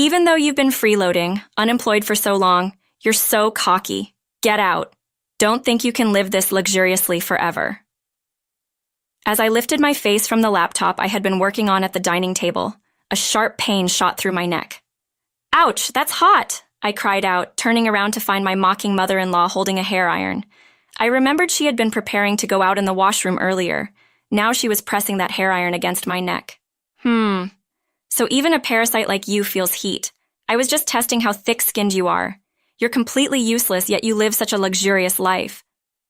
Even though you've been freeloading, unemployed for so long, you're so cocky. Get out. Don't think you can live this luxuriously forever. As I lifted my face from the laptop I had been working on at the dining table, a sharp pain shot through my neck. Ouch, that's hot, I cried out, turning around to find my mocking mother-in-law holding a hair iron. I remembered she had been preparing to go out in the washroom earlier. Now she was pressing that hair iron against my neck. So even a parasite like you feels heat. I was just testing how thick-skinned you are. You're completely useless, yet you live such a luxurious life.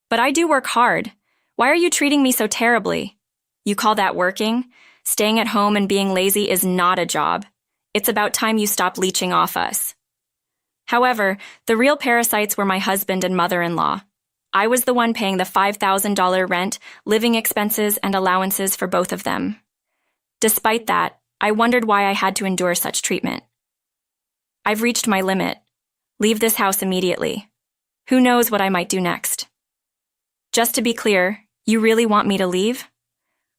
But I do work hard. Why are you treating me so terribly? You call that working? Staying at home and being lazy is not a job. It's about time you stop leeching off us. However, the real parasites were my husband and mother-in-law. I was the one paying the $5,000 rent, living expenses, and allowances for both of them. Despite that, I wondered why I had to endure such treatment. I've reached my limit. Leave this house immediately. Who knows what I might do next? Just to be clear, you really want me to leave?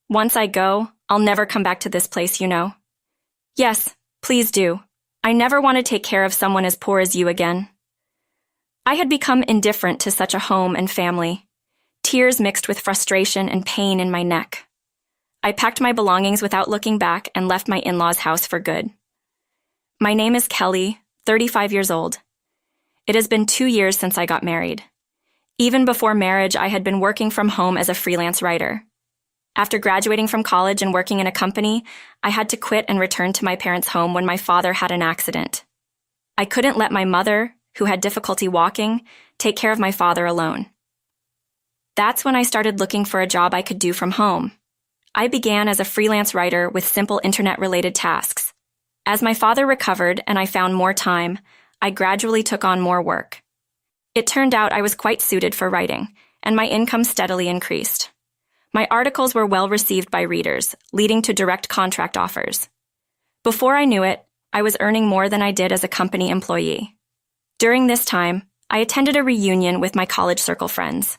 Once I go, I'll never come back to this place, you know. Yes, please do. I never want to take care of someone as poor as you again. I had become indifferent to such a home and family. Tears mixed with frustration and pain in my neck. I packed my belongings without looking back and left my in-laws' house for good. My name is Kelly, 35 years old. It has been 2 years since I got married. Even before marriage, I had been working from home as a freelance writer. After graduating from college and working in a company, I had to quit and return to my parents' home when my father had an accident. I couldn't let my mother, who had difficulty walking, take care of my father alone. That's when I started looking for a job I could do from home. I began as a freelance writer with simple internet-related tasks. As my father recovered and I found more time, I gradually took on more work. It turned out I was quite suited for writing, and my income steadily increased. My articles were well received by readers, leading to direct contract offers. Before I knew it, I was earning more than I did as a company employee. During this time, I attended a reunion with my college circle friends.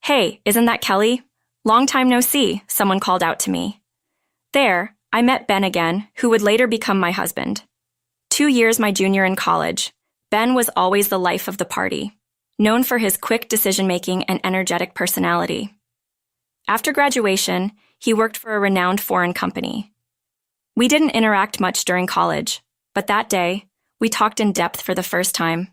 Hey, isn't that Kelly? Long time no see, someone called out to me. There, I met Ben again, who would later become my husband. 2 years my junior in college, Ben was always the life of the party, known for his quick decision-making and energetic personality. After graduation, he worked for a renowned foreign company. We didn't interact much during college, but that day, we talked in depth for the first time.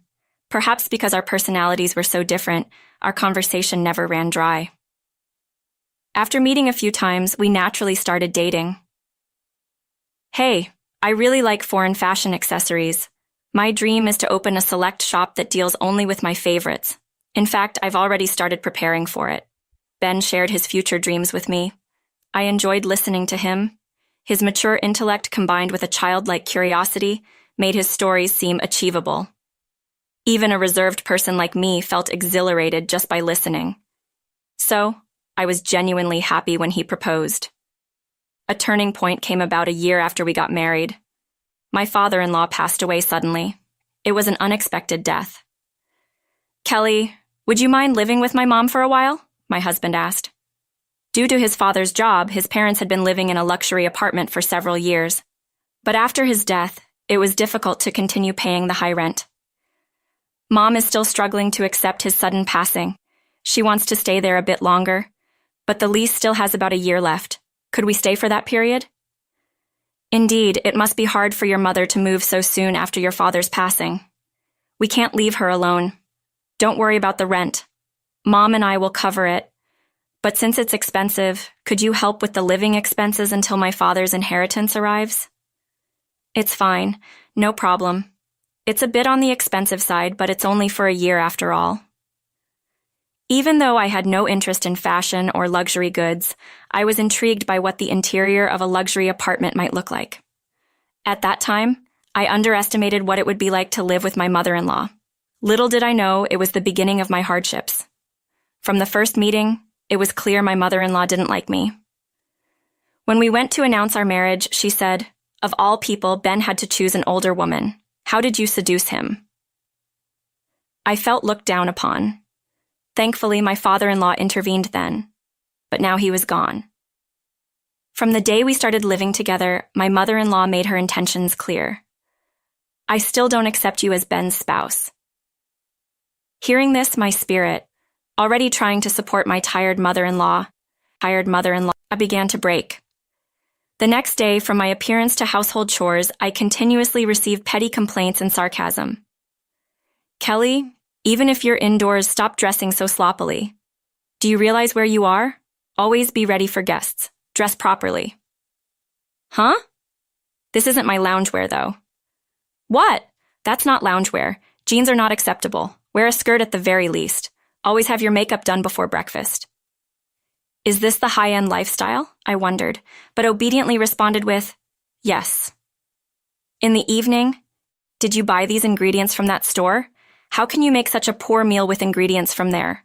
Perhaps because our personalities were so different, our conversation never ran dry. After meeting a few times, we naturally started dating. Hey, I really like foreign fashion accessories. My dream is to open a select shop that deals only with my favorites. In fact, I've already started preparing for it. Ben shared his future dreams with me. I enjoyed listening to him. His mature intellect combined with a childlike curiosity made his stories seem achievable. Even a reserved person like me felt exhilarated just by listening. So, I was genuinely happy when he proposed. A turning point came about a year after we got married. My father-in-law passed away suddenly. It was an unexpected death. Kelly, would you mind living with my mom for a while? My husband asked. Due to his father's job, his parents had been living in a luxury apartment for several years. But after his death, it was difficult to continue paying the high rent. Mom is still struggling to accept his sudden passing. She wants to stay there a bit longer, but the lease still has about a year left. Could we stay for that period? Indeed, it must be hard for your mother to move so soon after your father's passing. We can't leave her alone. Don't worry about the rent. Mom and I will cover it. But since it's expensive, could you help with the living expenses until my father's inheritance arrives? It's fine. No problem. It's a bit on the expensive side, but it's only for a year after all. Even though I had no interest in fashion or luxury goods, I was intrigued by what the interior of a luxury apartment might look like. At that time, I underestimated what it would be like to live with my mother-in-law. Little did I know it was the beginning of my hardships. From the first meeting, it was clear my mother-in-law didn't like me. When we went to announce our marriage, she said, "Of all people, Ben had to choose an older woman. How did you seduce him?" I felt looked down upon. Thankfully, my father-in-law intervened then, but now he was gone. From the day we started living together, my mother-in-law made her intentions clear. I still don't accept you as Ben's spouse. Hearing this, my spirit, already trying to support my tired mother-in-law, began to break. The next day, from my appearance to household chores, I continuously received petty complaints and sarcasm. Kelly, even if you're indoors, stop dressing so sloppily. Do you realize where you are? Always be ready for guests. Dress properly. Huh? This isn't my loungewear, though. What? That's not loungewear. Jeans are not acceptable. Wear a skirt at the very least. Always have your makeup done before breakfast. Is this the high-end lifestyle? I wondered, but obediently responded with, yes. In the evening, did you buy these ingredients from that store? How can you make such a poor meal with ingredients from there?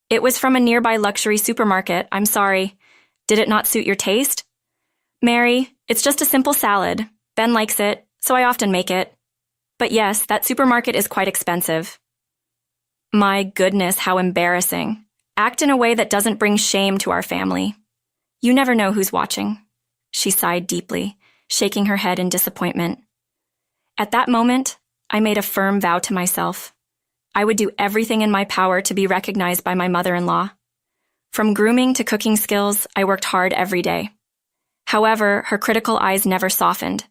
It was from a nearby luxury supermarket. I'm sorry. Did it not suit your taste? Mary, it's just a simple salad. Ben likes it, so I often make it. But yes, that supermarket is quite expensive. My goodness, how embarrassing. Act in a way that doesn't bring shame to our family. You never know who's watching. She sighed deeply, shaking her head in disappointment. At that moment, I made a firm vow to myself. I would do everything in my power to be recognized by my mother-in-law. From grooming to cooking skills, I worked hard every day. However, her critical eyes never softened.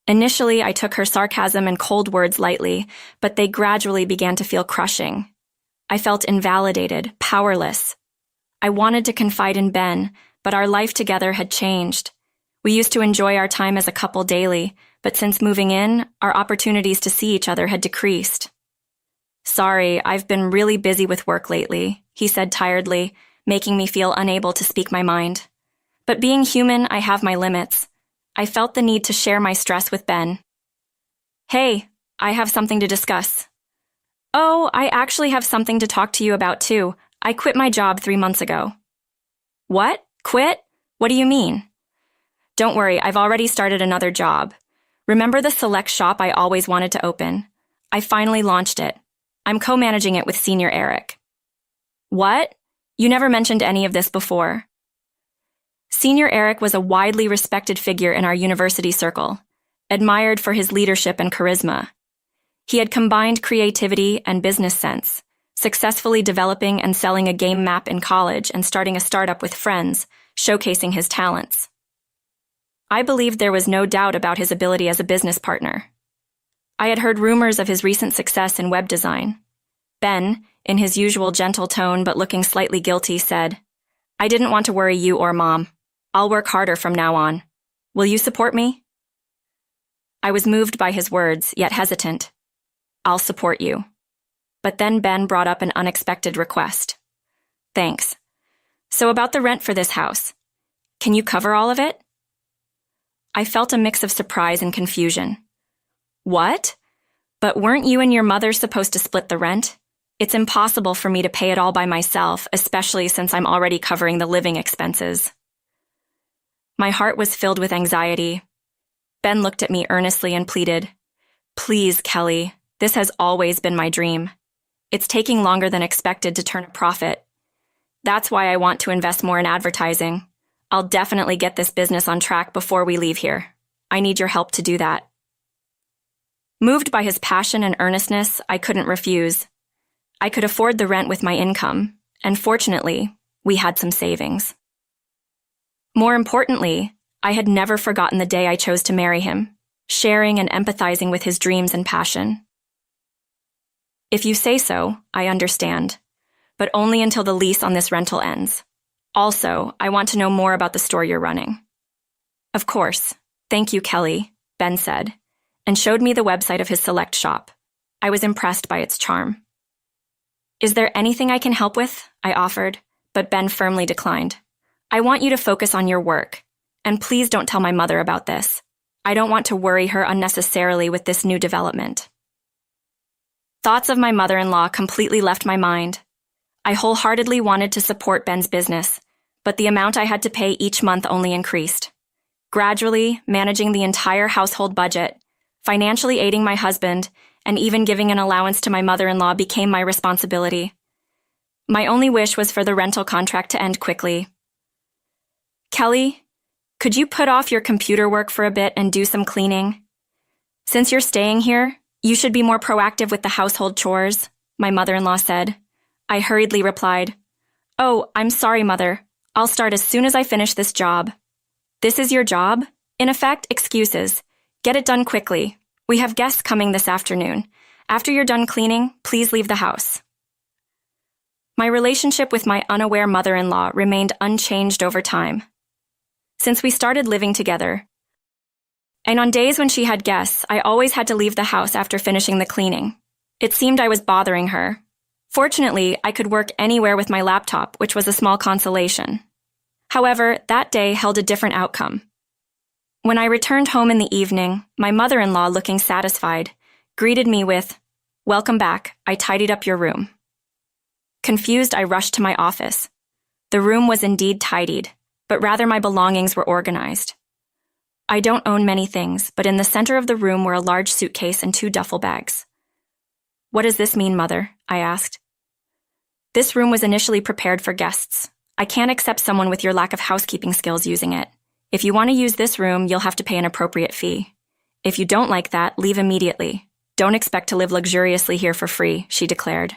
Initially, I took her sarcasm and cold words lightly, but they gradually began to feel crushing. I felt invalidated, powerless. I wanted to confide in Ben, but our life together had changed. We used to enjoy our time as a couple daily, but since moving in, our opportunities to see each other had decreased. Sorry, I've been really busy with work lately, he said tiredly, making me feel unable to speak my mind. But being human, I have my limits. I felt the need to share my stress with Ben. Hey, I have something to discuss. Oh, I actually have something to talk to you about too. I quit my job 3 months ago. What? Quit? What do you mean? Don't worry, I've already started another job. Remember the select shop I always wanted to open? I finally launched it. I'm co-managing it with Senior Eric. What? You never mentioned any of this before. Senior Eric was a widely respected figure in our university circle, admired for his leadership and charisma. He had combined creativity and business sense, successfully developing and selling a game map in college and starting a startup with friends, showcasing his talents. I believed there was no doubt about his ability as a business partner. I had heard rumors of his recent success in web design. Ben, in his usual gentle tone but looking slightly guilty, said, I didn't want to worry you or Mom. I'll work harder from now on. Will you support me? I was moved by his words, yet hesitant. I'll support you. But then Ben brought up an unexpected request. Thanks. So about the rent for this house. Can you cover all of it? I felt a mix of surprise and confusion. What? But weren't you and your mother supposed to split the rent? It's impossible for me to pay it all by myself, especially since I'm already covering the living expenses. My heart was filled with anxiety. Ben looked at me earnestly and pleaded, Please, Kelly, this has always been my dream. It's taking longer than expected to turn a profit. That's why I want to invest more in advertising. I'll definitely get this business on track before we leave here. I need your help to do that. Moved by his passion and earnestness, I couldn't refuse. I could afford the rent with my income, and fortunately, we had some savings. More importantly, I had never forgotten the day I chose to marry him, sharing and empathizing with his dreams and passion. If you say so, I understand, but only until the lease on this rental ends. Also, I want to know more about the store you're running. Of course. Thank you, Kelly, Ben said, and showed me the website of his select shop. I was impressed by its charm. Is there anything I can help with? I offered, but Ben firmly declined. I want you to focus on your work, and please don't tell my mother about this. I don't want to worry her unnecessarily with this new development. Thoughts of my mother-in-law completely left my mind. I wholeheartedly wanted to support Ben's business, but the amount I had to pay each month only increased. Gradually, managing the entire household budget, financially aiding my husband, and even giving an allowance to my mother-in-law became my responsibility. My only wish was for the rental contract to end quickly. Kelly, could you put off your computer work for a bit and do some cleaning? Since you're staying here, you should be more proactive with the household chores, my mother-in-law said. I hurriedly replied, "Oh, I'm sorry, Mother. I'll start as soon as I finish this job." "This is your job?" "In effect, excuses. Get it done quickly. We have guests coming this afternoon. After you're done cleaning, please leave the house." My relationship with my unaware mother-in-law remained unchanged over time. Since we started living together, and on days when she had guests, I always had to leave the house after finishing the cleaning. It seemed I was bothering her. Fortunately, I could work anywhere with my laptop, which was a small consolation. However, that day held a different outcome. When I returned home in the evening, my mother-in-law, looking satisfied, greeted me with, "Welcome back. I tidied up your room." Confused, I rushed to my office. The room was indeed tidied, but rather my belongings were organized. I don't own many things, but in the center of the room were a large suitcase and 2 duffel bags. "What does this mean, Mother?" I asked. "This room was initially prepared for guests. I can't accept someone with your lack of housekeeping skills using it. If you want to use this room, you'll have to pay an appropriate fee. If you don't like that, leave immediately. Don't expect to live luxuriously here for free," she declared.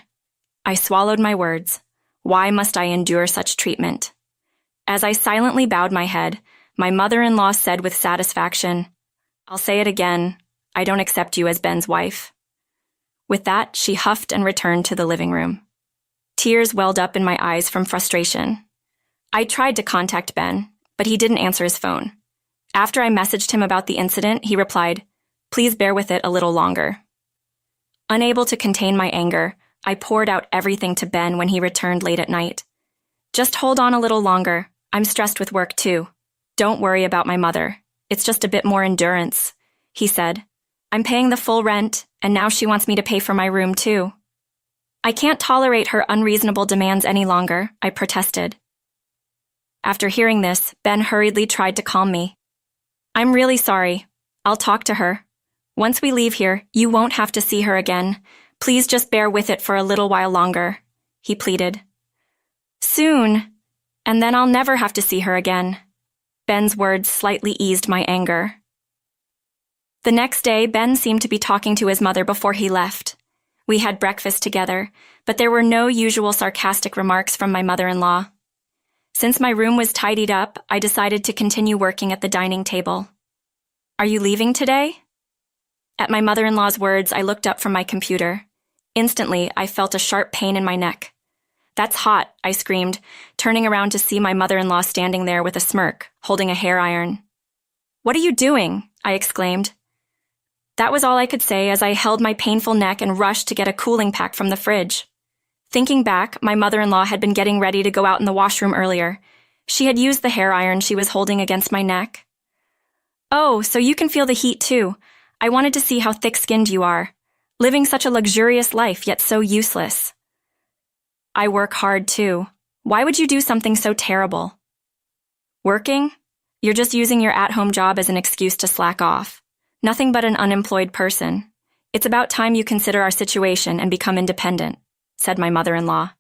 I swallowed my words. Why must I endure such treatment? As I silently bowed my head, my mother-in-law said with satisfaction, "I'll say it again, I don't accept you as Ben's wife." With that, she huffed and returned to the living room. Tears welled up in my eyes from frustration. I tried to contact Ben, but he didn't answer his phone. After I messaged him about the incident, he replied, "Please bear with it a little longer." Unable to contain my anger, I poured out everything to Ben when he returned late at night. "Just hold on a little longer. I'm stressed with work too. Don't worry about my mother. It's just a bit more endurance," he said. "I'm paying the full rent, and now she wants me to pay for my room too." "I can't tolerate her unreasonable demands any longer," I protested. After hearing this, Ben hurriedly tried to calm me. "I'm really sorry. I'll talk to her. Once we leave here, you won't have to see her again. Please just bear with it for a little while longer," he pleaded. "Soon, and then I'll never have to see her again." Ben's words slightly eased my anger. The next day, Ben seemed to be talking to his mother before he left. We had breakfast together, but there were no usual sarcastic remarks from my mother-in-law. Since my room was tidied up, I decided to continue working at the dining table. "Are you leaving today?" At my mother-in-law's words, I looked up from my computer. Instantly, I felt a sharp pain in my neck. "That's hot," I screamed, turning around to see my mother-in-law standing there with a smirk, holding a hair iron. "What are you doing?" I exclaimed. That was all I could say as I held my painful neck and rushed to get a cooling pack from the fridge. Thinking back, my mother-in-law had been getting ready to go out in the washroom earlier. She had used the hair iron she was holding against my neck. "Oh, so you can feel the heat too. I wanted to see how thick-skinned you are. Living such a luxurious life, yet so useless." "I work hard too. Why would you do something so terrible?" "Working? You're just using your at-home job as an excuse to slack off. Nothing but an unemployed person. It's about time you consider our situation and become independent," said my mother-in-law.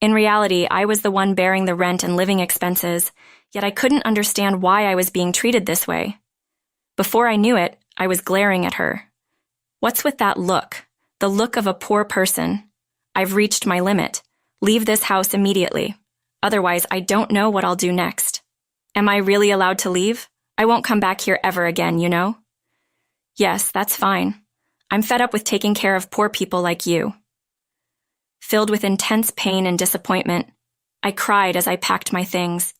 In reality, I was the one bearing the rent and living expenses, yet I couldn't understand why I was being treated this way. Before I knew it, I was glaring at her. What's with that look? The look of a poor person. I've reached my limit. Leave this house immediately. Otherwise, I don't know what I'll do next. Am I really allowed to leave? I won't come back here ever again, you know? Yes, that's fine. I'm fed up with taking care of poor people like you. Filled with intense pain and disappointment, I cried as I packed my things.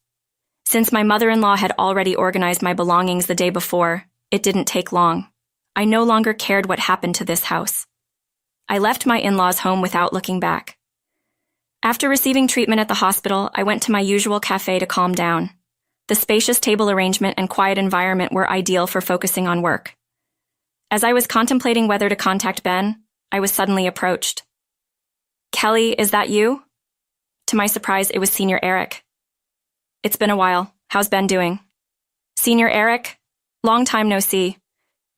Since my mother-in-law had already organized my belongings the day before, it didn't take long. I no longer cared what happened to this house. I left my in-laws' home without looking back. After receiving treatment at the hospital, I went to my usual cafe to calm down. The spacious table arrangement and quiet environment were ideal for focusing on work. As I was contemplating whether to contact Ben, I was suddenly approached. "Kelly, is that you?" To my surprise, it was Senior Eric. "It's been a while. How's Ben doing?" "Senior Eric? Long time no see.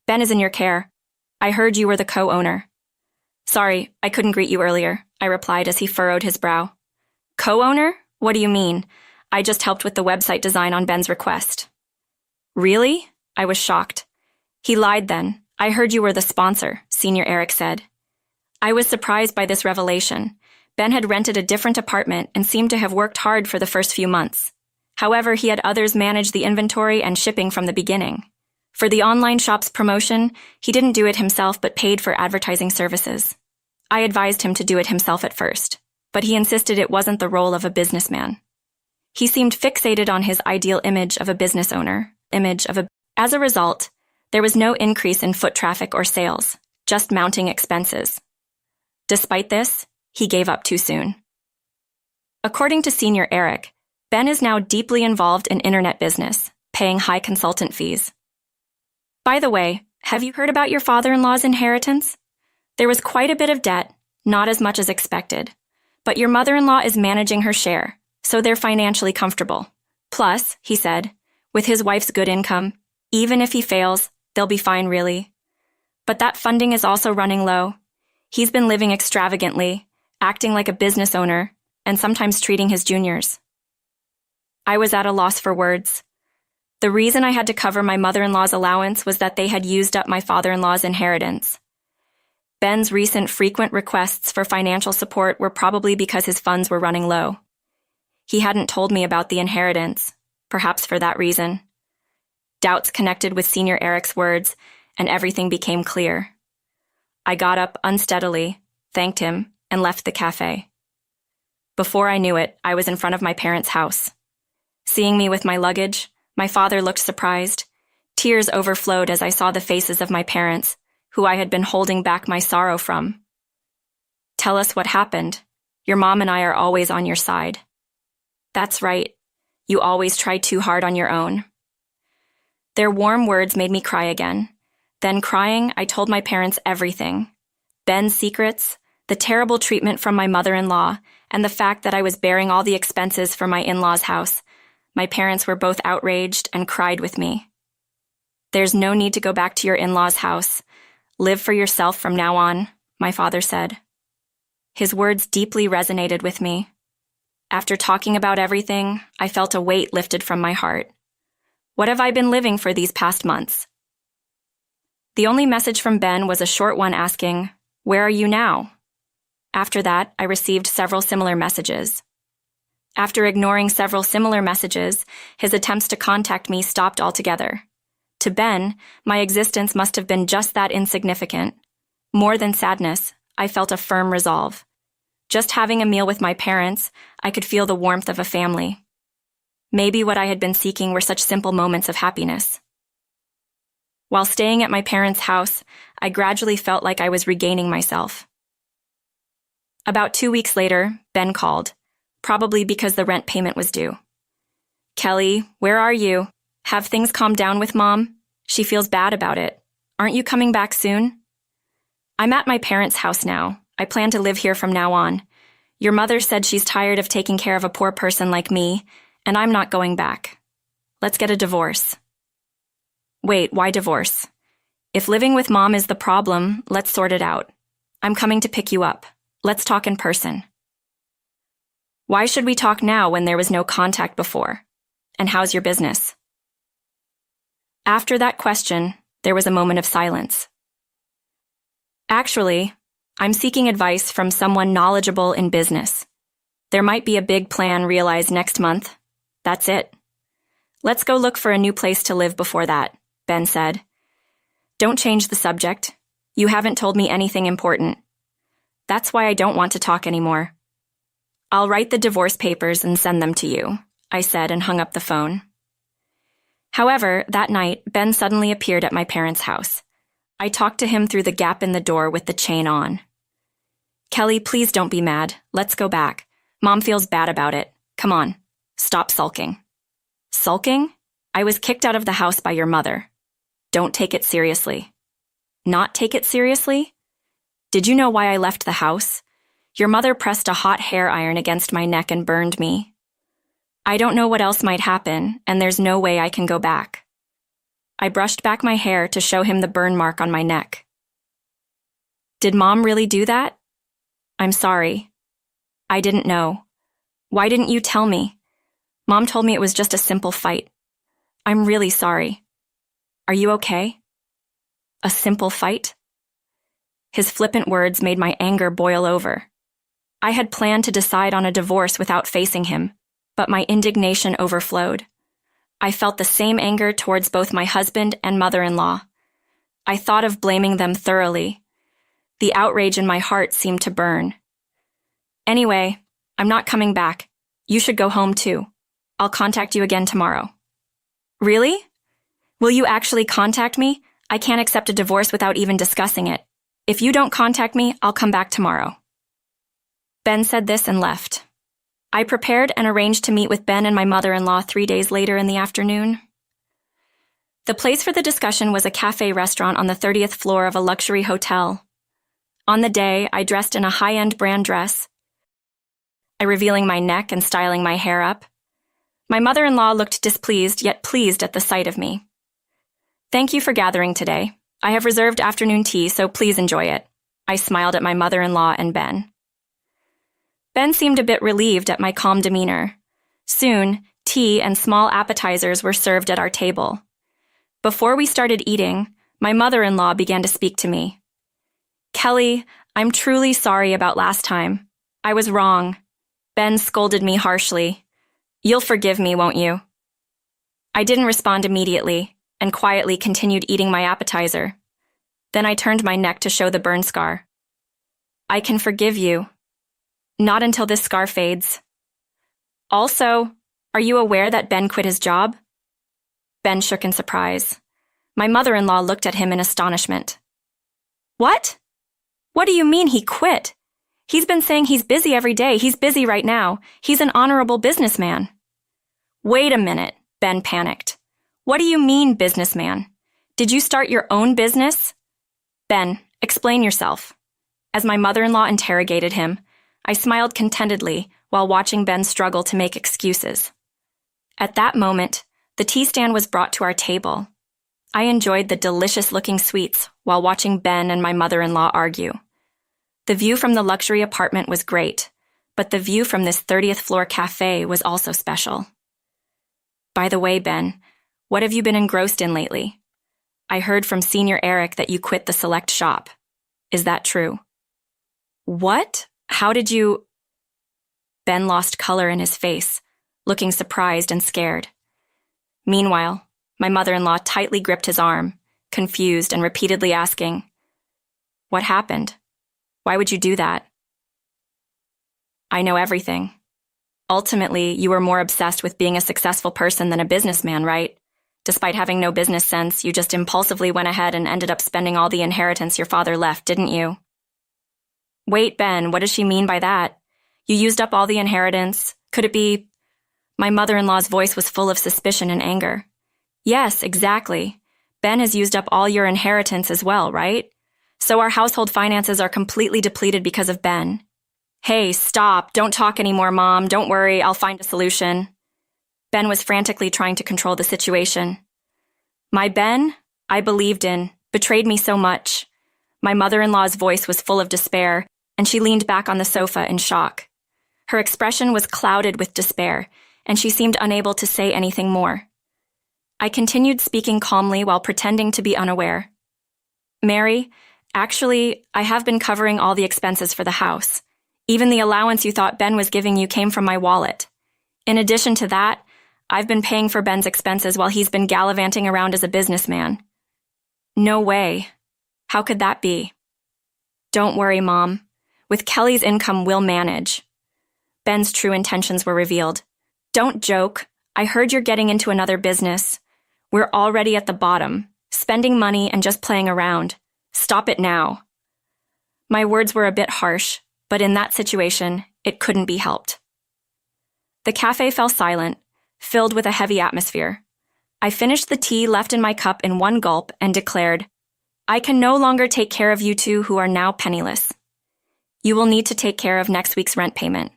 Ben is in your care. I heard you were the co-owner." "Sorry, I couldn't greet you earlier," I replied as he furrowed his brow. "Co-owner? What do you mean? I just helped with the website design on Ben's request." "Really?" I was shocked. He lied then. I heard you were the sponsor, Senior Eric said. I was surprised by this revelation. Ben had rented a different apartment and seemed to have worked hard for the first few months. However, he had others manage the inventory and shipping from the beginning. For the online shop's promotion, he didn't do it himself but paid for advertising services. I advised him to do it himself at first, but he insisted it wasn't the role of a businessman. He seemed fixated on his ideal image of a business owner, As a result, there was no increase in foot traffic or sales, just mounting expenses. Despite this, he gave up too soon. According to Senior Eric, Ben is now deeply involved in internet business, paying high consultant fees. By the way, have you heard about your father-in-law's inheritance? There was quite a bit of debt, not as much as expected, but your mother-in-law is managing her share, so they're financially comfortable. Plus, he said, with his wife's good income, even if he fails, they'll be fine really. But that funding is also running low. He's been living extravagantly, acting like a business owner, and sometimes treating his juniors. I was at a loss for words. The reason I had to cover my mother-in-law's allowance was that they had used up my father-in-law's inheritance. Ben's recent frequent requests for financial support were probably because his funds were running low. He hadn't told me about the inheritance, perhaps for that reason. Doubts connected with Senior Eric's words, and everything became clear. I got up unsteadily, thanked him, and left the cafe. Before I knew it, I was in front of my parents' house. Seeing me with my luggage, my father looked surprised. Tears overflowed as I saw the faces of my parents, who I had been holding back my sorrow from. Tell us what happened. Your mom and I are always on your side. That's right. You always try too hard on your own. Their warm words made me cry again. Then crying, I told my parents everything. Ben's secrets, the terrible treatment from my mother-in-law, and the fact that I was bearing all the expenses for my in-laws' house. My parents were both outraged and cried with me. There's no need to go back to your in-laws' house. Live for yourself from now on, my father said. His words deeply resonated with me. After talking about everything, I felt a weight lifted from my heart. What have I been living for these past months? The only message from Ben was a short one asking, "Where are you now?" After that, I received several similar messages. After ignoring several similar messages, his attempts to contact me stopped altogether. To Ben, my existence must have been just that insignificant. More than sadness, I felt a firm resolve. Just having a meal with my parents, I could feel the warmth of a family. Maybe what I had been seeking were such simple moments of happiness. While staying at my parents' house, I gradually felt like I was regaining myself. About 2 weeks later, Ben called, probably because the rent payment was due. "Kelly, where are you? Have things calmed down with Mom? She feels bad about it. Aren't you coming back soon?" "I'm at my parents' house now. I plan to live here from now on. Your mother said she's tired of taking care of a poor person like me, and I'm not going back. Let's get a divorce." "Wait, why divorce? If living with Mom is the problem, let's sort it out. I'm coming to pick you up. Let's talk in person." "Why should we talk now when there was no contact before? And how's your business?" After that question, there was a moment of silence. "Actually, I'm seeking advice from someone knowledgeable in business. There might be a big plan realized next month. That's it. Let's go look for a new place to live before that," Ben said. "Don't change the subject. You haven't told me anything important. That's why I don't want to talk anymore. I'll write the divorce papers and send them to you," I said and hung up the phone. However, that night, Ben suddenly appeared at my parents' house. I talked to him through the gap in the door with the chain on. "Kelly, please don't be mad. Let's go back. Mom feels bad about it. Come on. Stop sulking." "Sulking? I was kicked out of the house by your mother. Don't take it seriously." "Not take it seriously? Did you know why I left the house? Your mother pressed a hot hair iron against my neck and burned me. I don't know what else might happen, and there's no way I can go back." I brushed back my hair to show him the burn mark on my neck. "Did Mom really do that?" "I'm sorry. I didn't know. Why didn't you tell me? Mom told me it was just a simple fight. I'm really sorry. Are you okay?" A simple fight? His flippant words made my anger boil over. I had planned to decide on a divorce without facing him, but my indignation overflowed. I felt the same anger towards both my husband and mother-in-law. I thought of blaming them thoroughly. The outrage in my heart seemed to burn. Anyway, I'm not coming back. You should go home too. I'll contact you again tomorrow. Really? Will you actually contact me? I can't accept a divorce without even discussing it. If you don't contact me, I'll come back tomorrow. Ben said this and left. I prepared and arranged to meet with Ben and my mother-in-law 3 days later in the afternoon. The place for the discussion was a cafe restaurant on the 30th floor of a luxury hotel. On the day, I dressed in a high-end brand dress, revealing my neck and styling my hair up. My mother-in-law looked displeased yet pleased at the sight of me. Thank you for gathering today. I have reserved afternoon tea, so please enjoy it. I smiled at my mother-in-law and Ben. Ben seemed a bit relieved at my calm demeanor. Soon, tea and small appetizers were served at our table. Before we started eating, my mother-in-law began to speak to me. Kelly, I'm truly sorry about last time. I was wrong. Ben scolded me harshly. You'll forgive me, won't you? I didn't respond immediately and quietly continued eating my appetizer. Then I turned my neck to show the burn scar. I can forgive you. Not until this scar fades. Also, are you aware that Ben quit his job? Ben shook in surprise. My mother-in-law looked at him in astonishment. What? What do you mean he quit? He's been saying he's busy every day. He's busy right now. He's an honorable businessman. Wait a minute, Ben panicked. What do you mean, businessman? Did you start your own business? Ben, explain yourself. As my mother-in-law interrogated him, I smiled contentedly while watching Ben struggle to make excuses. At that moment, the tea stand was brought to our table. I enjoyed the delicious-looking sweets while watching Ben and my mother-in-law argue. The view from the luxury apartment was great, but the view from this 30th floor cafe was also special. By the way, Ben, what have you been engrossed in lately? I heard from Senior Eric that you quit the select shop. Is that true? What? How did you... Ben lost color in his face, looking surprised and scared. Meanwhile, my mother-in-law tightly gripped his arm, confused and repeatedly asking, What happened? Why would you do that? I know everything. Ultimately, you were more obsessed with being a successful person than a businessman, right? Despite having no business sense, you just impulsively went ahead and ended up spending all the inheritance your father left, didn't you? Wait, Ben, what does she mean by that? You used up all the inheritance. Could it be... My mother-in-law's voice was full of suspicion and anger. Yes, exactly. Ben has used up all your inheritance as well, right? So our household finances are completely depleted because of Ben. Hey, stop. Don't talk anymore, Mom. Don't worry. I'll find a solution. Ben was frantically trying to control the situation. My Ben, I believed in, betrayed me so much. My mother-in-law's voice was full of despair, and she leaned back on the sofa in shock. Her expression was clouded with despair, and she seemed unable to say anything more. I continued speaking calmly while pretending to be unaware. Mary, actually, I have been covering all the expenses for the house. Even the allowance you thought Ben was giving you came from my wallet. In addition to that, I've been paying for Ben's expenses while he's been gallivanting around as a businessman. No way. How could that be? Don't worry, Mom. With Kelly's income, we'll manage. Ben's true intentions were revealed. Don't joke. I heard you're getting into another business. We're already at the bottom, spending money and just playing around. Stop it now. My words were a bit harsh, but in that situation, it couldn't be helped. The cafe fell silent, filled with a heavy atmosphere. I finished the tea left in my cup in one gulp and declared, I can no longer take care of you two who are now penniless. You will need to take care of next week's rent payment.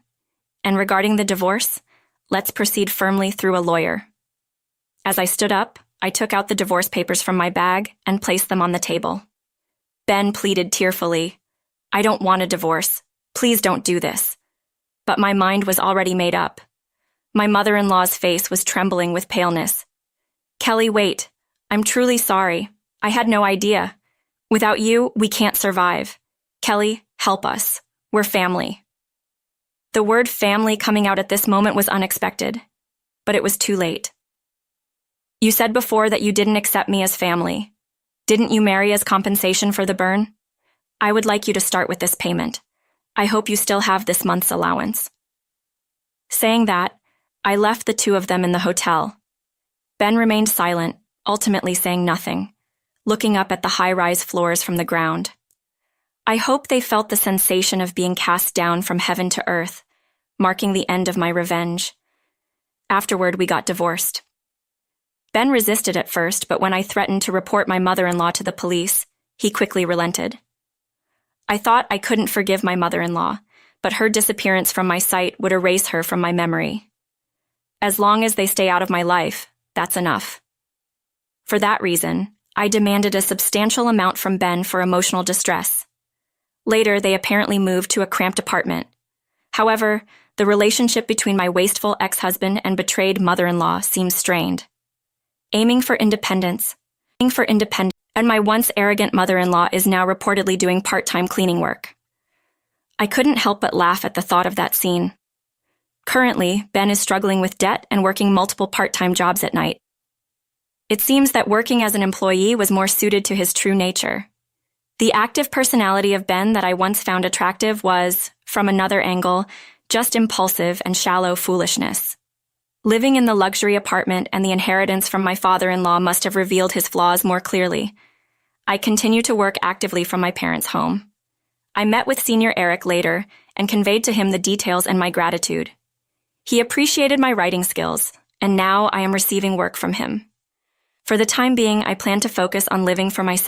And regarding the divorce, let's proceed firmly through a lawyer. As I stood up, I took out the divorce papers from my bag and placed them on the table. Ben pleaded tearfully, I don't want a divorce. Please don't do this. But my mind was already made up. My mother-in-law's face was trembling with paleness. Kelly, wait. I'm truly sorry. I had no idea. Without you, we can't survive. Kelly, help us. We're family. The word family coming out at this moment was unexpected, but it was too late. You said before that you didn't accept me as family. Didn't you marry as compensation for the burn? I would like you to start with this payment. I hope you still have this month's allowance. Saying that, I left the two of them in the hotel. Ben remained silent, ultimately saying nothing, looking up at the high-rise floors from the ground. I hope they felt the sensation of being cast down from heaven to earth, marking the end of my revenge. Afterward, we got divorced. Ben resisted at first, but when I threatened to report my mother-in-law to the police, he quickly relented. I thought I couldn't forgive my mother-in-law, but her disappearance from my sight would erase her from my memory. As long as they stay out of my life, that's enough. For that reason, I demanded a substantial amount from Ben for emotional distress. Later, they apparently moved to a cramped apartment. However, the relationship between my wasteful ex-husband and betrayed mother-in-law seems strained. Aiming for independence, and my once arrogant mother-in-law is now reportedly doing part-time cleaning work. I couldn't help but laugh at the thought of that scene. Currently, Ben is struggling with debt and working multiple part-time jobs at night. It seems that working as an employee was more suited to his true nature. The active personality of Ben that I once found attractive was, from another angle, just impulsive and shallow foolishness. Living in the luxury apartment and the inheritance from my father-in-law must have revealed his flaws more clearly. I continue to work actively from my parents' home. I met with Senior Eric later and conveyed to him the details and my gratitude. He appreciated my writing skills, and now I am receiving work from him. For the time being, I plan to focus on living for myself.